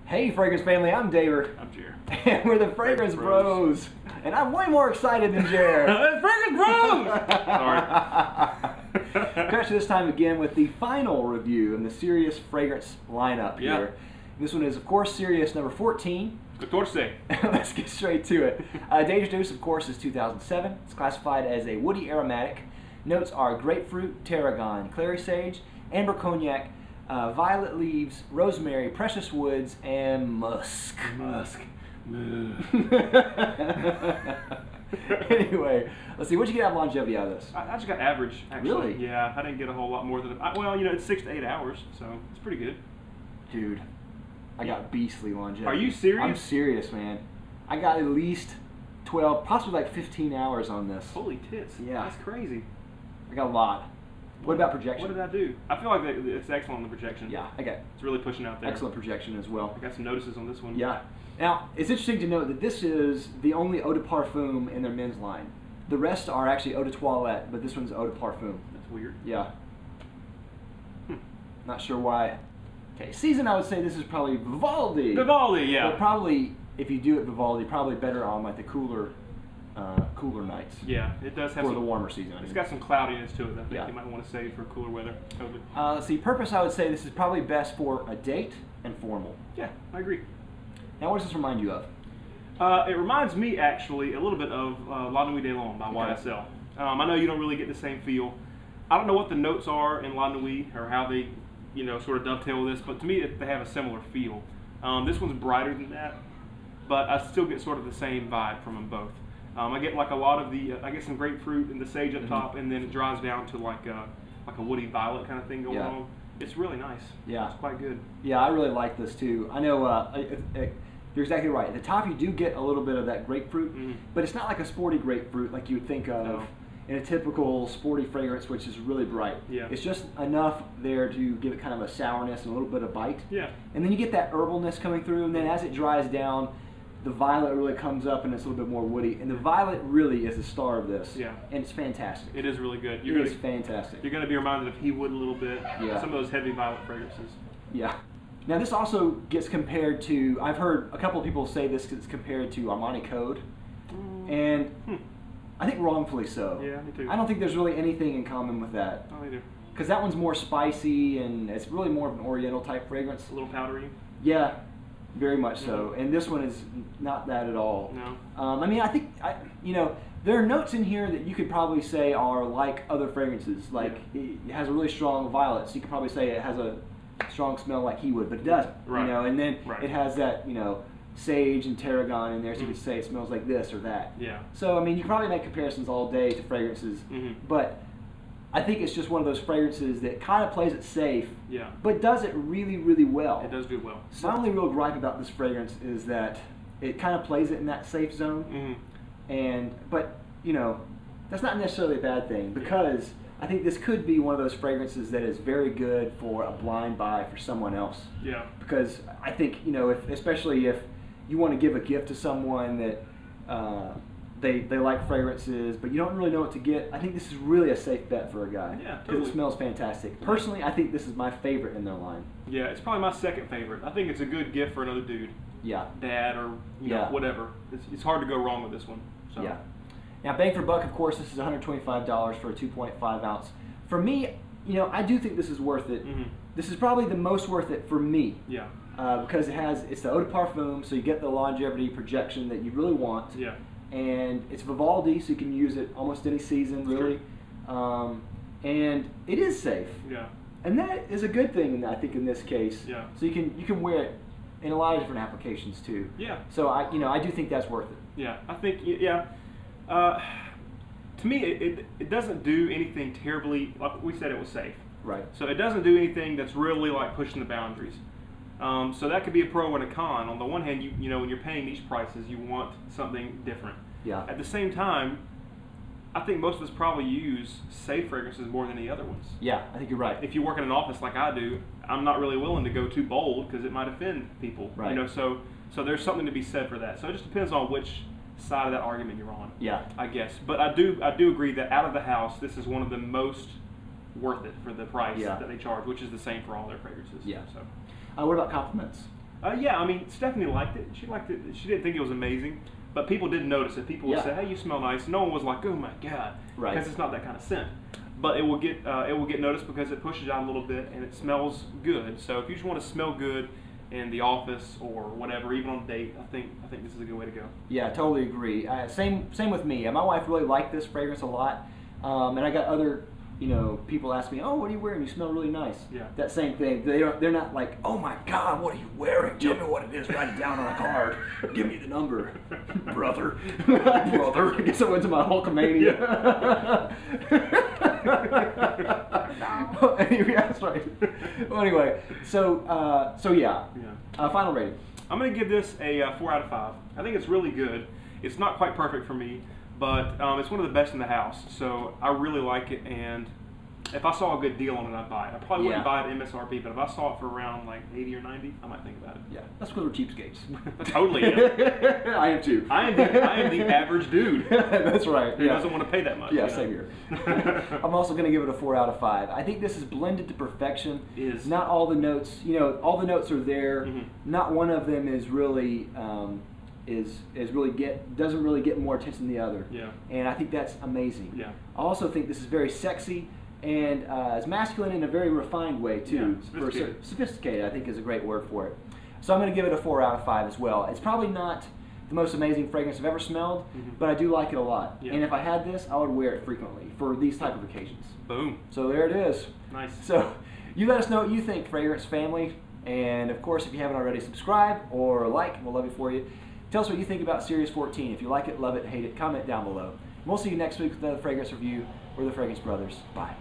Hey Fragrance family, I'm David. I'm Jer. And we're the Fragrance Bros. And I'm way more excited than Jer. Fragrance Bros! Sorry. Catch you this time again with the final review in the Cereus fragrance lineup here. This one is, of course, Cereus number 14. Let's get straight to it. Dangerous Deuce, of course, is 2007. It's classified as a woody aromatic. Notes are grapefruit, tarragon, clary sage, amber cognac, violet leaves, rosemary, precious woods, and musk. Anyway, let's see. What'd you get out of longevity out of this? I just got average, actually. Really? Yeah, I didn't get a whole lot more than... Well, you know, it's 6 to 8 hours, so it's pretty good. Dude, I got beastly longevity. Are you serious? I'm serious, man. I got at least 12, possibly like 15 hours on this. Holy tits. Yeah. That's crazy. I got a lot. What about projection? What did I do? I feel like it's excellent on the projection. Yeah, okay. It's really pushing out there. Excellent projection as well. I got some notices on this one. Yeah. Now, it's interesting to note that this is the only eau de parfum in their men's line. The rest are actually eau de toilette, but this one's eau de parfum. That's weird. Yeah. Not sure why. Okay, season, I would say this is probably Vivaldi. Vivaldi, yeah. But probably, if you do it Vivaldi, probably better on like the cooler nights. Yeah, it does have for the warmer season. It's got some cloudiness to it that I think Yeah. you might want to save for cooler weather. Totally. Let's see, purpose, I would say this is probably best for a date and formal. Yeah, I agree. Now, what does this remind you of? It reminds me, actually, a little bit of La Nuit de L'Homme by YSL. I know you don't really get the same feel. I don't know what the notes are in La Nuit or how they, you know, sort of dovetail this, but to me, they have a similar feel. This one's brighter than that, but I still get sort of the same vibe from them both. I get like a lot of the, I get some grapefruit and the sage up top, and then it dries down to like a woody violet kind of thing going on. It's really nice. Yeah. It's quite good. Yeah, I really like this too. I know you're exactly right. At the top, you do get a little bit of that grapefruit, but it's not like a sporty grapefruit like you would think of in a typical sporty fragrance, which is really bright. Yeah. It's just enough there to give it kind of a sourness and a little bit of bite. Yeah. And then you get that herbalness coming through, and then as it dries down, the violet really comes up and it's a little bit more woody. And the violet really is the star of this. Yeah. And it's fantastic. It is really good. It is fantastic. You're going to be reminded of He Wood a little bit. Yeah. Some of those heavy violet fragrances. Yeah. Now this also gets compared to, I've heard a couple of people say this gets compared to Armani Code. And I think wrongfully so. Yeah, me too. I don't think there's really anything in common with that. Not either. Because that one's more spicy and it's really more of an oriental type fragrance. A little powdery. Yeah. Very much so, and this one is not that at all. No. I mean, I think, you know, there are notes in here that you could probably say are like other fragrances. Like, it has a really strong violet, so you could probably say it has a strong smell like he would, but it doesn't. Right. You know, and then it has that, you know, sage and tarragon in there, so you could say it smells like this or that. Yeah. So, I mean, you can probably make comparisons all day to fragrances, but I think it's just one of those fragrances that kind of plays it safe, but does it really, really well. It does do well. So my only real gripe about this fragrance is that it kind of plays it in that safe zone, but you know, that's not necessarily a bad thing, because I think this could be one of those fragrances that is very good for a blind buy for someone else. Yeah. Because I think, you know, especially if you want to give a gift to someone that they like fragrances, but you don't really know what to get, I think this is really a safe bet for a guy. Yeah, because it smells fantastic. Personally, I think this is my favorite in their line. Yeah, it's probably my second favorite. I think it's a good gift for another dude. Yeah. Dad or you know, whatever. It's hard to go wrong with this one. So. Yeah. Now, bang for buck, of course, this is $125 for a 2.5 ounce. For me, you know, I do think this is worth it. This is probably the most worth it for me. Yeah. Because it's the eau de parfum, so you get the longevity projection that you really want. Yeah. And it's Vivaldi, so you can use it almost any season, really. And it is safe. Yeah. And that is a good thing, I think, in this case. Yeah. So you can wear it in a lot of different applications too. Yeah. So I do think that's worth it. Yeah, I think to me, it doesn't do anything terribly. Like we said, it was safe. Right. So it doesn't do anything that's really like pushing the boundaries. So that could be a pro and a con. On the one hand, you know, when you're paying these prices, you want something different. Yeah. At the same time, I think most of us probably use safe fragrances more than the other ones. Yeah, I think you're right. If you work in an office like I do, I'm not really willing to go too bold because it might offend people. Right. You know, so there's something to be said for that. So it just depends on which side of that argument you're on. Yeah. I guess. But I do agree that out of the house, this is one of the most worth it for the price that they charge, which is the same for all their fragrances. Yeah. So. What about compliments? Yeah, I mean, Stephanie liked it. She liked it. She didn't think it was amazing, but people did notice it. People would say, "Hey, you smell nice." No one was like, "Oh my god," because it's not that kind of scent. But it will get noticed because it pushes out a little bit and it smells good. So if you just want to smell good in the office or whatever, even on a date, I think this is a good way to go. Yeah, I totally agree. Same with me. My wife really liked this fragrance a lot, and I got other people ask me, "Oh, what are you wearing? You smell really nice." Yeah. That same thing. They're not like, "Oh my God, what are you wearing? Tell me what it is. Write it down on a card. Give me the number, brother." Brother. I guess I went to my Hulkamania. Anyway, that's right. Well, anyway, so yeah. Final rating. I'm gonna give this a 4 out of 5. I think it's really good. It's not quite perfect for me, but it's one of the best in the house. So I really like it, and if I saw a good deal on it, I'd buy it. I probably wouldn't buy it MSRP, but if I saw it for around like 80 or 90, I might think about it. Yeah, that's because we're cheapskates. Totally. Yeah. I am too. I am the average dude. That's right. Who doesn't want to pay that much. Yeah, same here. I'm also going to give it a 4 out of 5. I think this is blended to perfection. It is. Not all the notes, all the notes are there. Mm-hmm. Not one of them is really doesn't really get more attention than the other. Yeah. And I think that's amazing. Yeah. I also think this is very sexy and is masculine in a very refined way too. Yeah, sophisticated, I think, is a great word for it. So I'm going to give it a 4 out of 5 as well. It's probably not the most amazing fragrance I've ever smelled, but I do like it a lot. Yeah. And if I had this, I would wear it frequently for these type of occasions. Boom. So there it is. Nice. So you let us know what you think, Fragrance Family. And of course, if you haven't already, subscribe or like. We'll love it for you. Tell us what you think about Cereus 14. If you like it, love it, hate it, comment down below. And we'll see you next week with another fragrance review. We're the Fragrance Brothers. Bye.